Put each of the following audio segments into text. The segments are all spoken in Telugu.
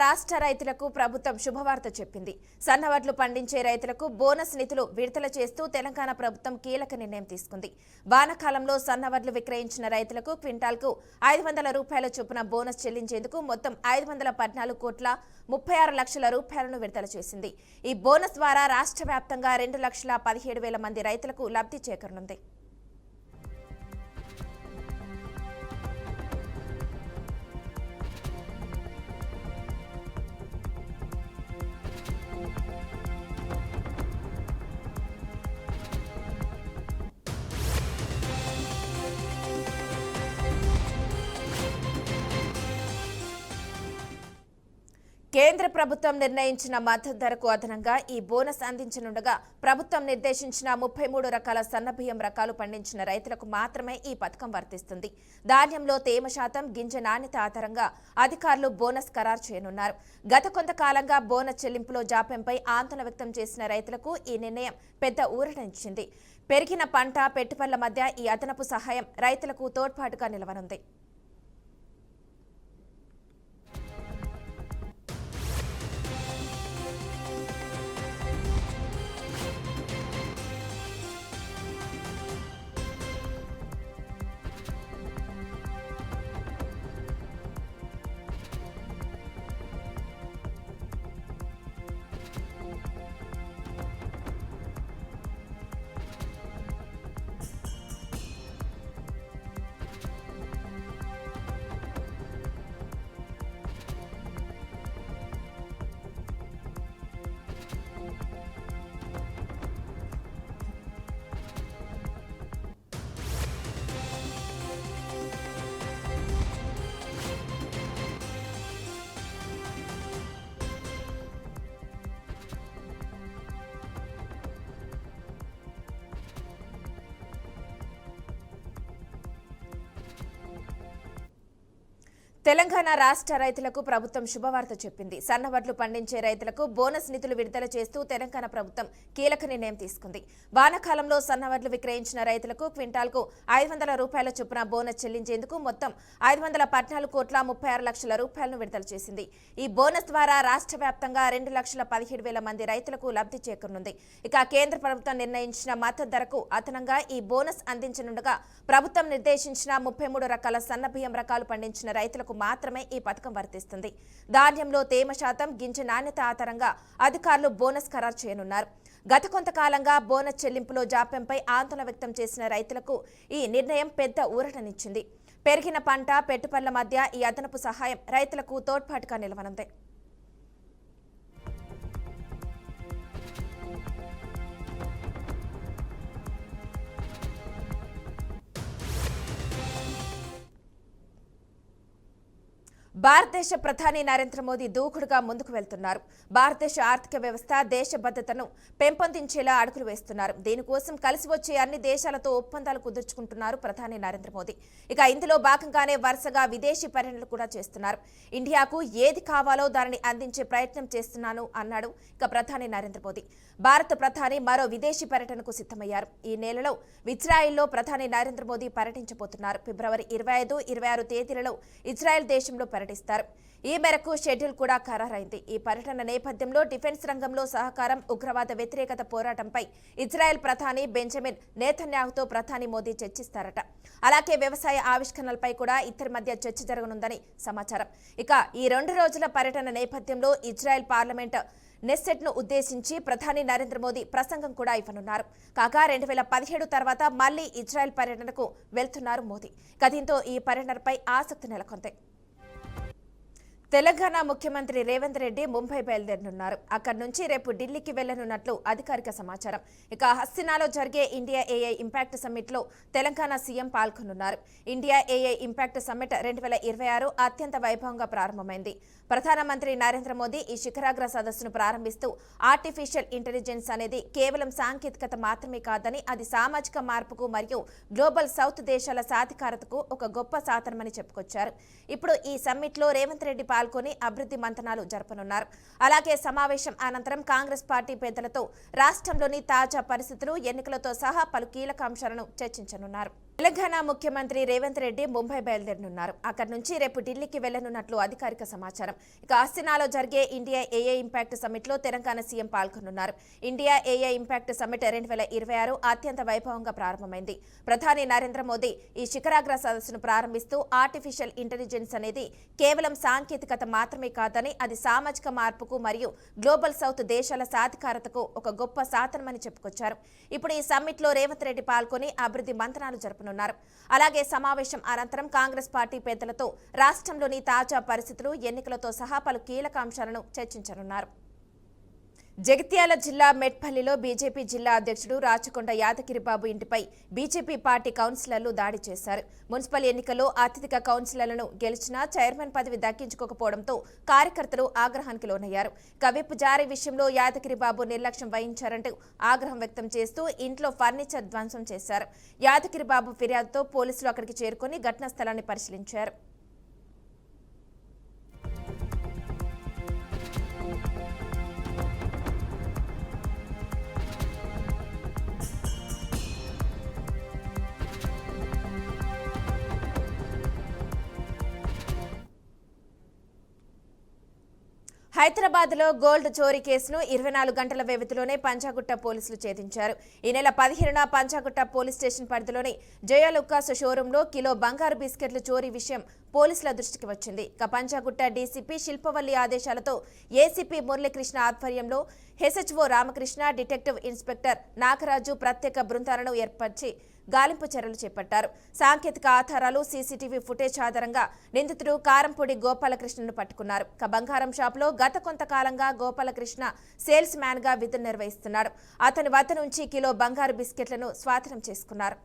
రాష్ట్ర రైతులకు ప్రభుత్వం శుభవార్త చెప్పింది. సన్నవడ్లు పండించే రైతులకు బోనస్ నిధులు విడుదల చేస్తూ తెలంగాణ ప్రభుత్వం కీలక నిర్ణయం తీసుకుంది. వానాకాలంలో సన్నవడ్లు విక్రయించిన రైతులకు క్వింటాల్కు 500 రూపాయల చొప్పున బోనస్ చెల్లించేందుకు మొత్తం 514 కోట్ల 36 లక్షల రూపాయలను విడుదల చేసింది. ఈ బోనస్ ద్వారా రాష్ట్ర వ్యాప్తంగా 2,17,000 మంది రైతులకు లబ్ధి చేకూరనుంది. కేంద్ర ప్రభుత్వం నిర్ణయించిన మద్దతు ధరకు అదనంగా ఈ బోనస్ అందించనుండగా ప్రభుత్వం నిర్దేశించిన 33 రకాల సన్నబియ్యం రకాలు పండించిన రైతులకు మాత్రమే ఈ పథకం వర్తిస్తుంది. ధాన్యంలో తేమ శాతం, గింజ నాణ్యత ఆధారంగా అధికారులు బోనస్ ఖరారు చేయనున్నారు. గత కొంతకాలంగా బోనస్ చెల్లింపులో జాప్యంపై ఆందోళన వ్యక్తం చేసిన రైతులకు ఈ నిర్ణయం పెద్ద ఊరటనిచ్చింది. పెరిగిన పంట, పెట్టుబడుల మధ్య ఈ అదనపు సహాయం రైతులకు తోడ్పాటుగా నిలవనుంది. తెలంగాణ రాష్ట్ర రైతులకు ప్రభుత్వం శుభవార్త చెప్పింది. సన్నవడ్లు పండించే రైతులకు బోనస్ నిధులు విడుదల చేస్తూ తెలంగాణ ప్రభుత్వం కీలక నిర్ణయం తీసుకుంది. వానాకాలంలో సన్నవడ్లు విక్రయించిన రైతులకు క్వింటాల్కు 500 రూపాయల చొప్పున బోనస్ చెల్లించేందుకు మొత్తం 514 కోట్ల 36 లక్షల రూపాయలను విడుదల చేసింది. ఈ బోనస్ ద్వారా రాష్ట్ర వ్యాప్తంగా 2,17,000 మంది రైతులకు లబ్ధి చేకూరనుంది. ఇక కేంద్ర ప్రభుత్వం నిర్ణయించిన మద్దతు ధరకు అదనంగా ఈ బోనస్ అందించనుండగా ప్రభుత్వం నిర్దేశించిన 33 రకాల సన్నబియ్యం రకాలు పండించిన రైతులకు మాత్రమే ఈ పథకం వర్తిస్తుంది. ధాన్యంలో తేమ శాతం, గింజ నాణ్యత ఆధారంగా అధికారులు బోనస్ ఖరారు చేయనున్నారు. గత కొంతకాలంగా బోనస్ చెల్లింపులో జాప్యంపై ఆందోళన వ్యక్తం చేసిన రైతులకు ఈ నిర్ణయం పెద్ద ఊరటనిచ్చింది. పెరిగిన పంట, పెట్టుబడుల మధ్య ఈ అదనపు సహాయం రైతులకు తోడ్పాటుగా నిలవనుంది. భారతదేశ ప్రధాని నరేంద్ర మోదీ దూకుడుగా ముందుకు వెళ్తున్నారు. భారతదేశ ఆర్థిక వ్యవస్థ, దేశ భద్రతను పెంపొందించేలా అడుగులు వేస్తున్నారు. దీనికోసం కలిసి వచ్చే అన్ని దేశాలతో ఒప్పందాలు కుదుర్చుకుంటున్నారు ప్రధాని నరేంద్ర మోదీ. ఇక ఇందులో భాగంగానే వరుసగా విదేశీ పర్యటనలు కూడా చేస్తున్నారు. ఇండియాకు ఏది కావాలో దానిని అందించే ప్రయత్నం చేస్తున్నాను అన్నాడు ఇక ప్రధాని నరేంద్ర మోదీ. భారత ప్రధాని మరో విదేశీ పర్యటనకు సిద్ధమయ్యారు. ఈ నెలలో ఇజ్రాయెల్లో ప్రధాని నరేంద్ర మోదీ పర్యటించబోతున్నారు. ఫిబ్రవరి 25, 26 తేదీలలో ఇజ్రాయెల్ దేశంలో పర్యటిస్తారు. ఈ మేరకు షెడ్యూల్ కూడా ఖరారైంది. ఈ పర్యటన నేపథ్యంలో డిఫెన్స్ రంగంలో సహకారం, ఉగ్రవాద వ్యతిరేకత పోరాటంపై ఇజ్రాయెల్ ప్రధాని బెంజమిన్ నెతన్యాహుతో ప్రధాని మోదీ చర్చిస్తారట. అలాగే వ్యవసాయ ఆవిష్కరణలపై కూడా ఇద్దరి మధ్య చర్చ జరగనుందని సమాచారం. ఇక ఈ 2 రోజుల పర్యటన నేపథ్యంలో ఇజ్రాయెల్ పార్లమెంట్ నెస్సెట్ను ఉద్దేశించి ప్రధాని నరేంద్ర మోదీ ప్రసంగం కూడా ఇవ్వనున్నారు. కాగా 2017 తర్వాత మళ్లీ ఇజ్రాయెల్ పర్యటనకు వెళ్తున్నారు మోదీ. దీంతో ఈ పర్యటనపై ఆసక్తి నెలకొంది. తెలంగాణ ముఖ్యమంత్రి రేవంత్ రెడ్డి ముంబై బయలుదేరనున్నారు. అక్కడి నుంచి రేపు ఢిల్లీకి వెళ్లనున్నట్లు అధికారిక సమాచారం. ఇక హస్తినాలో జరిగే ఇండియా ఏఐ ఇంపాక్ట్ సమ్మిట్ లో తెలంగాణ సీఎం పాల్గొనున్నారు. ఇండియా ఏఐ ఇంపాక్ట్ సమ్మిట్ 2026 అత్యంత వైభవంగా ప్రారంభమైంది. ప్రధానమంత్రి నరేంద్ర మోదీ ఈ శిఖరాగ్ర సదస్సును ప్రారంభిస్తూ ఆర్టిఫిషియల్ ఇంటెలిజెన్స్ అనేది కేవలం సాంకేతికత మాత్రమే కాదని, అది సామాజిక మార్పుకు మరియు గ్లోబల్ సౌత్ దేశాల సాధికారతకు ఒక గొప్ప సాధనమని చెప్పుకొచ్చారు. ఇప్పుడు ఈ సమ్మిట్ లో రేవంత్ రెడ్డి పాల్గొని అభివృద్ధి మంతనాలు జరపనున్నారు. అలాగే సమావేశం అనంతరం కాంగ్రెస్ పార్టీ పెద్దలతో రాష్ట్రంలోని తాజా పరిస్థితులు, ఎన్నికలతో సహా పలు కీలక అంశాలను చర్చించనున్నారు. తెలంగాణ ముఖ్యమంత్రి రేవంత్ రెడ్డి ముంబై బయలుదేరనున్నారు. అక్కడి నుంచి రేపు ఢిల్లీకి వెళ్లనున్నట్లు అధికారిక సమాచారం. ఇక ఆస్తినాలో జరిగే ఇండియా ఏఐ ఇంపాక్ట్ సమ్మిట్ లో తెలంగాణ సీఎం పాల్గొనున్నారు. ఇండియా ఏఐ ఇంపాక్ట్ సమ్మిట్ 2026 అత్యంత వైభవంగా ప్రారంభమైంది. ప్రధాని నరేంద్ర మోదీ ఈ శిఖరాగ్ర సదస్సును ప్రారంభిస్తూ ఆర్టిఫిషియల్ ఇంటెలిజెన్స్ అనేది కేవలం సాంకేతికత మాత్రమే కాదని అది సామాజిక మార్పుకు మరియు గ్లోబల్ సౌత్ దేశాల సాధికారతకు ఒక గొప్ప సాధనమని చెప్పుకొచ్చారు. ఇప్పుడు ఈ సమ్మిట్ లో రేవంత్ రెడ్డి పాల్గొని అభివృద్ధి మంత్రాలు జరుపునున్నారు. అలాగే సమావేశం అనంతరం కాంగ్రెస్ పార్టీ పెద్దలతో రాష్ట్రంలోని తాజా పరిస్థితులు, ఎన్నికలతో సహా పలు కీలక అంశాలను చర్చించనున్నారు. జగిత్యాల జిల్లా మెట్పల్లిలో బీజేపీ జిల్లా అధ్యక్షుడు రాచకొండ యాదగిరిబాబు ఇంటిపై బీజేపీ పార్టీ కౌన్సిలర్లు దాడి చేశారు. మున్సిపల్ ఎన్నికల్లో అత్యధిక కౌన్సిలర్లను గెలిచినా చైర్మన్ పదవి దక్కించుకోకపోవడంతో కార్యకర్తలు ఆగ్రహానికి లోనయ్యారు. విప్ జారీ విషయంలో యాదగిరిబాబు నిర్లక్ష్యం వహించారంటూ ఆగ్రహం వ్యక్తం చేస్తూ ఇంట్లో ఫర్నిచర్ ధ్వంసం చేశారు. యాదగిరిబాబు ఫిర్యాదుతో పోలీసులు అక్కడికి చేరుకుని ఘటనా స్థలాన్ని పరిశీలించారు. హైదరాబాద్లో గోల్డ్ చోరీ కేసును 24 గంటల వ్యవధిలోనే పంజాగుట్ట పోలీసులు ఛేదించారు. ఈ నెల 15న పంజాగుట్ట పోలీస్ స్టేషన్ పరిధిలోని జయలుకాస్ షోరూంలో కిలో బంగారు బిస్కెట్లు చోరీ విషయం పోలీసుల దృష్టికి వచ్చింది. పంజాగుట్ట డీసీపీ శిల్పవల్లి ఆదేశాలతో ఏసీపీ మురళీకృష్ణ ఆధ్వర్యంలో HO Ramakrishna, detective inspector Nagaraju ప్రత్యేక బృందాలను ఏర్పరిచి గాలింపు చర్యలు చేపట్టారు. సాంకేతిక ఆధారాలు, సీసీటీవీ ఫుటేజ్ ఆధారంగా నిందితుడు కారంపొడి గోపాలకృష్ణను పట్టుకున్నారు. బంగారం షాపులో గత కొంతకాలంగా గోపాలకృష్ణ సేల్స్ మ్యాన్ గా విధులు నిర్వహిస్తున్నాడు. అతని వద్ద నుంచి కిలో బంగారు బిస్కెట్లను స్వాధీనం చేసుకున్నారు.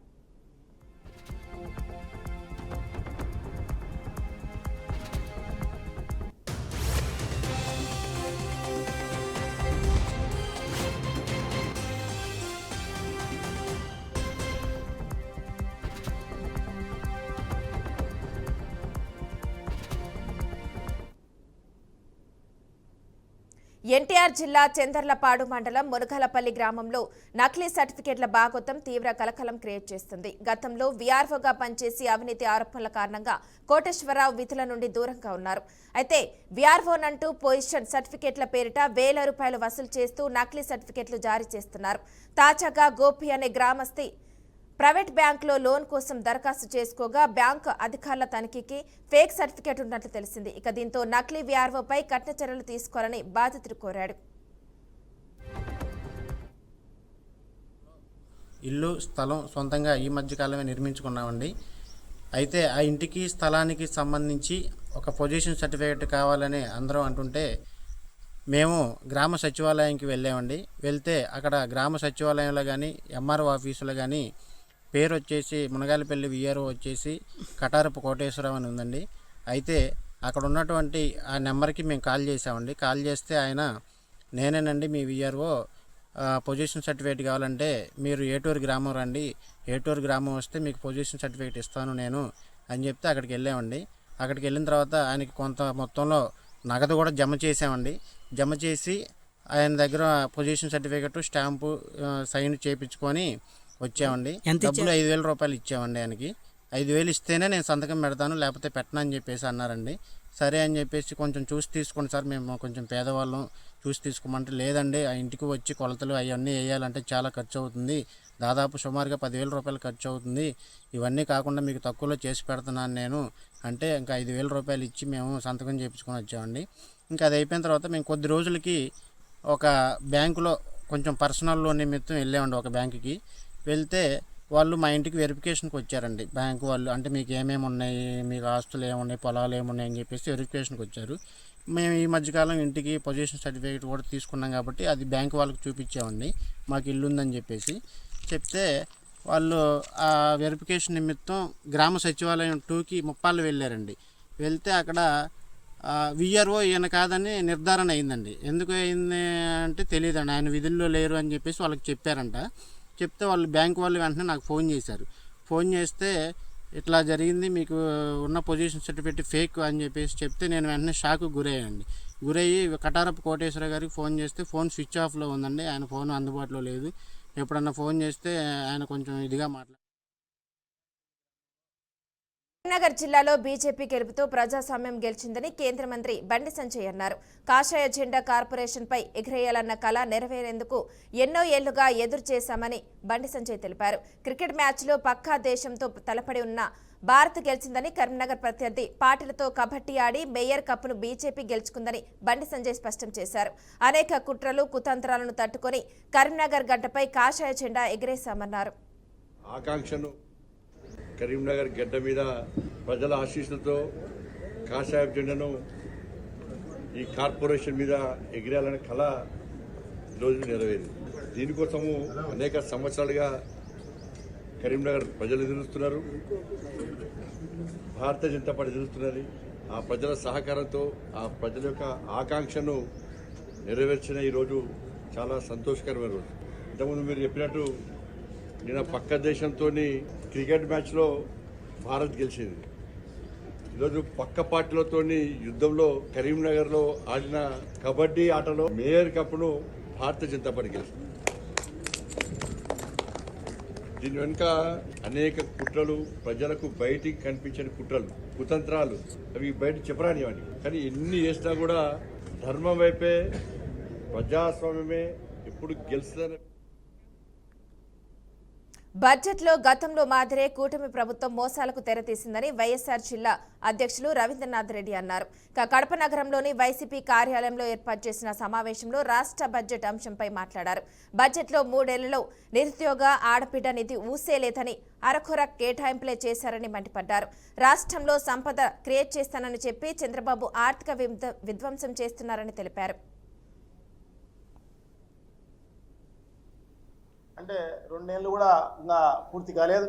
ఎన్టీఆర్ జిల్లా చందర్లపాడు మండలం మునగలపల్లి గ్రామంలో నకిలీ సర్టిఫికెట్ల బాగోతం తీవ్ర కలకలం క్రియేట్ చేస్తుంది. గతంలో వీఆర్ఓగా పనిచేసి అవినీతి ఆరోపణల కారణంగా కోటేశ్వరరావు విధుల నుండి దూరంగా ఉన్నారు. అయితే వీఆర్ఓనంటూ పొజిషన్ సర్టిఫికెట్ల పేరిట వేల రూపాయలు వసూలు చేస్తూ నకిలీ సర్టిఫికెట్లు జారీ చేస్తున్నారు. తాజాగా గోపి అనే గ్రామస్థి ప్రైవేట్ బ్యాంకులో లోన్ కోసం దరఖాస్తు చేసుకోగా బ్యాంకు అధికారుల తనిఖీకి ఫేక్ సర్టిఫికేట్ ఉన్నట్లు తెలిసింది. దీంతో నకిలీ వీఆర్ఓపై కఠిన చర్యలు తీసుకోవాలని బాధితుడు కోరాడు. ఇల్లు స్థలం సొంతంగా ఈ మధ్యకాలమే నిర్మించుకున్నామండి. అయితే ఆ ఇంటికి స్థలానికి సంబంధించి ఒక పొజిషన్ సర్టిఫికేట్ కావాలని అందరూ అంటుంటే మేము గ్రామ సచివాలయానికి వెళ్ళామండి. వెళ్తే అక్కడ గ్రామ సచివాలయంలో కానీ ఎంఆర్ఓ ఆఫీసులో కానీ పేరు వచ్చేసి మునగాలపల్లి వీఆర్ఓ వచ్చేసి కటారపు కోటేశ్వరరావు అని ఉందండి. అయితే అక్కడ ఉన్నటువంటి ఆ నెంబర్కి మేము కాల్ చేసామండి. కాల్ చేస్తే ఆయన నేనేనండి మీ వీఆర్ఓ, పొజిషన్ సర్టిఫికేట్ కావాలంటే మీరు ఏటూరు గ్రామం రండి, ఏటూరు గ్రామం వస్తే మీకు పొజిషన్ సర్టిఫికేట్ ఇస్తాను నేను అని చెప్తే అక్కడికి వెళ్ళామండి. అక్కడికి వెళ్ళిన తర్వాత ఆయనకి కొంత మొత్తంలో నగదు కూడా జమ చేసామండి. జమ చేసి ఆయన దగ్గర పొజిషన్ సర్టిఫికేట్ స్టాంపు సైన్ చేయించుకొని వచ్చామండి. డబ్బులు 5,000 రూపాయలు ఇచ్చామండి. ఆయనకి 5,000 ఇస్తేనే నేను సంతకం పెడతాను, లేకపోతే పెట్టను అని చెప్పేసి అన్నారండి. సరే అని చెప్పేసి కొంచెం చూసి తీసుకోండి సార్, మేము కొంచెం పేదవాళ్ళం, చూసి తీసుకోమంటే లేదండి ఆ ఇంటికి వచ్చి కొలతలు అవన్నీ వేయాలంటే చాలా ఖర్చు అవుతుంది, దాదాపు సుమారుగా 10,000 రూపాయలు ఖర్చు అవుతుంది, ఇవన్నీ కాకుండా మీకు తక్కువలో చేసి పెడుతున్నాను నేను అంటే ఇంకా 5,000 రూపాయలు ఇచ్చి మేము సంతకం చేయించుకొని వచ్చామండి. ఇంకా అది అయిపోయిన తర్వాత మేము కొద్ది రోజులకి ఒక బ్యాంకులో కొంచెం పర్సనల్ లోన్ నిమిత్తం వెళ్ళామండి. ఒక బ్యాంకుకి వెళ్తే వాళ్ళు మా ఇంటికి వెరిఫికేషన్కి వచ్చారండి. బ్యాంకు వాళ్ళు అంటే మీకు ఏమేమి ఉన్నాయి, మీకు ఆస్తులు ఏమున్నాయి, పొలాలు ఏమున్నాయి అని చెప్పేసి వెరిఫికేషన్కి వచ్చారు. మేము ఈ మధ్యకాలం ఇంటికి పొజిషన్ సర్టిఫికేట్ కూడా తీసుకున్నాం కాబట్టి అది బ్యాంకు వాళ్ళకి చూపించామండి, మాకు ఇల్లు ఉందని చెప్పేసి చెప్తే వాళ్ళు ఆ వెరిఫికేషన్ నిమిత్తం గ్రామ సచివాలయం 2కి ముప్పాళ్ళు వెళ్ళారండి. వెళ్తే అక్కడ వీఆర్ఓ ఈయన కాదని నిర్ధారణ అయిందండి. ఎందుకు అయింది అంటే తెలియదండి, ఆయన విధుల్లో లేరు అని చెప్పేసి వాళ్ళకి చెప్పారంట. చెప్తే వాళ్ళు బ్యాంకు వాళ్ళు వెంటనే నాకు ఫోన్ చేశారు. ఫోన్ చేస్తే ఇట్లా జరిగింది, మీకు ఉన్న పొజిషన్ సర్టిఫికేట్ ఫేక్ అని చెప్పేసి చెప్తే నేను వెంటనే షాక్కు గురయ్యానండి. గురయ్యి కటారపు కోటేశ్వర గారికి ఫోన్ చేస్తే ఫోన్ స్విచ్ ఆఫ్లో ఉందండి, ఆయన ఫోన్ అందుబాటులో లేదు. ఎప్పుడన్నా ఫోన్ చేస్తే ఆయన కొంచెం ఇదిగా కరీంనగర్ జిల్లాలో బీజేపీ గెలుపుతో ప్రజాస్వామ్యం గెలిచిందని కేంద్ర మంత్రి బండి సంజయ్ అన్నారు. కాషాయ జెండా కార్పొరేషన్పై ఎగిరేయాలన్న కల నెరవేరేందుకు ఎన్నో ఏళ్లుగా ఎదురు చేశామని బండి సంజయ్ తెలిపారు. క్రికెట్ మ్యాచ్లో పక్కా దేశంతో తలపడి ఉన్న భారత్ గెలిచిందని, కరీంనగర్ ప్రత్యర్థి పార్టీలతో కబడ్డీ ఆడి మేయర్ కప్ను బీజేపీ గెలుచుకుందని బండి సంజయ్ స్పష్టం చేశారు. అనేక కుట్రలు కుతంత్రాలను తట్టుకొని కరీంనగర్ గడ్డపై కాషాయ జెండా ఎగిరేశామన్నారు. ఆకాంక్షను కరీంనగర్ గడ్డ మీద ప్రజల ఆశీస్సులతో కాషాయ జెండాను ఈ కార్పొరేషన్ మీద ఎగిరేయాలనే కళ ఈరోజు నెరవేరింది. దీనికోసము అనేక సంవత్సరాలుగా కరీంనగర్ ప్రజలు ఎదురుస్తున్నారు, భారతీయ జనతా పార్టీ ఎదురుస్తున్నది. ఆ ప్రజల సహకారంతో ఆ ప్రజల యొక్క ఆకాంక్షను నెరవేర్చిన ఈరోజు చాలా సంతోషకరమైన రోజు. ఇంతకుముందు మీరు చెప్పినట్టు నిన్న పక్క దేశంతో క్రికెట్ మ్యాచ్లో భారత్ గెలిచింది. ఈరోజు పక్క పార్టీలతో యుద్ధంలో కరీంనగర్లో ఆడిన కబడ్డీ ఆటలో మేయర్ కప్ను భారతీయ జనతా పార్టీ గెలిచింది. దీని వెనుక అనేక కుట్రలు, ప్రజలకు బయటికి కనిపించని కుట్రలు కుతంత్రాలు, అవి బయట చెప్పరానివని. కానీ ఎన్ని చేసినా కూడా ధర్మం వైపే, ప్రజాస్వామ్యమే ఎప్పుడు గెలుస్తుందని. బడ్జెట్లో గతంలో మాదిరే కూటమి ప్రభుత్వం మోసాలకు తెరతీసిందని వైఎస్ఆర్ జిల్లా అధ్యక్షులు రవీంద్రనాథ్ రెడ్డి అన్నారు. కడప నగరంలోని వైసీపీ కార్యాలయంలో ఏర్పాటు చేసిన సమావేశంలో రాష్ట్ర బడ్జెట్ అంశంపై మాట్లాడారు. బడ్జెట్లో 3 ఏళ్లలో నిరుద్యోగ ఆడపిడ్డ నిధి ఊసేలేదని, అరకొర కేటాయింపులే చేశారని మండిపడ్డారు. రాష్ట్రంలో సంపద క్రియేట్ చేస్తానని చెప్పి చంద్రబాబు ఆర్థిక విధ్వంసం చేస్తున్నారని తెలిపారు. అంటే 2 ఏళ్ళు కూడా ఇంకా పూర్తి కాలేదు.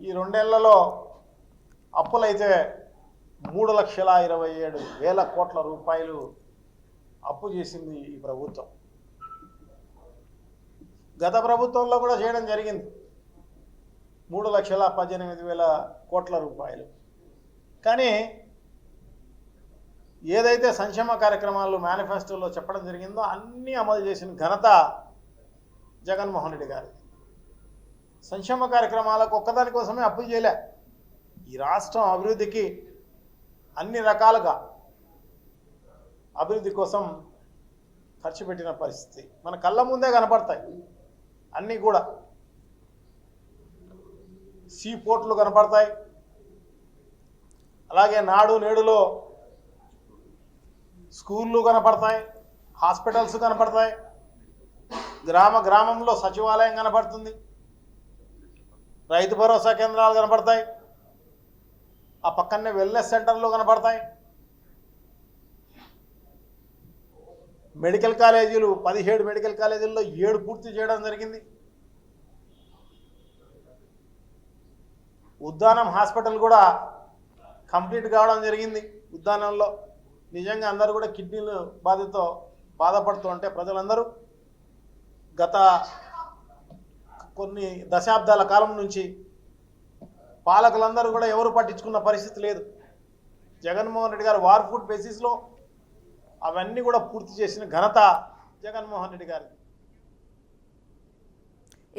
ఈ 2 ఏళ్లలో అప్పులైతే 3,27,000 కోట్ల రూపాయలు అప్పు చేసింది ఈ ప్రభుత్వం. గత ప్రభుత్వంలో కూడా చేయడం జరిగింది 3,18,000 కోట్ల రూపాయలు. కానీ ఏదైతే సంక్షేమ కార్యక్రమాలు మేనిఫెస్టోలో చెప్పడం జరిగిందో అన్నీ అమలు చేసిన ఘనత జగన్మోహన్ రెడ్డి గారు. సంక్షేమ కార్యక్రమాలకు ఒక్కదాని కోసమే అప్పులు చేయలే. ఈ రాష్ట్రం అభివృద్ధికి అన్ని రకాలుగా అభివృద్ధి కోసం ఖర్చు పెట్టిన పరిస్థితి మన కళ్ళ ముందే కనపడతాయి. అన్నీ కూడా సీ పోర్ట్లు కనపడతాయి, అలాగే నాడు నేడులో స్కూళ్ళు కనపడతాయి, హాస్పిటల్స్ కనపడతాయి, గ్రామంలో సచివాలయం కనపడుతుంది, రైతు భరోసా కేంద్రాలు కనపడతాయి, ఆ పక్కనే వెల్నెస్ సెంటర్లు కనపడతాయి, మెడికల్ కాలేజీలు 17 మెడికల్ కాలేజీల్లో 7 పూర్తి చేయడం జరిగింది. ఉద్దానం హాస్పిటల్ కూడా కంప్లీట్ కావడం జరిగింది. ఉద్దానంలో నిజంగా అందరూ కూడా కిడ్నీలు బాధతో బాధపడుతూ ఉంటే ప్రజలందరూ గత కొన్ని దశాబ్దాల కాలం నుంచి పాలకులందరూ కూడా ఎవరు పట్టించుకున్న పరిస్థితి లేదు. జగన్మోహన్ రెడ్డి గారు వార్ ఫుడ్ బేసిస్లో అవన్నీ కూడా పూర్తి చేసిన ఘనత జగన్మోహన్ రెడ్డి గారిది.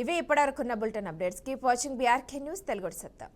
ఇవి ఇప్పటివరకున్న bulletin updates. Keep watching BRK news Telugu సత్తా.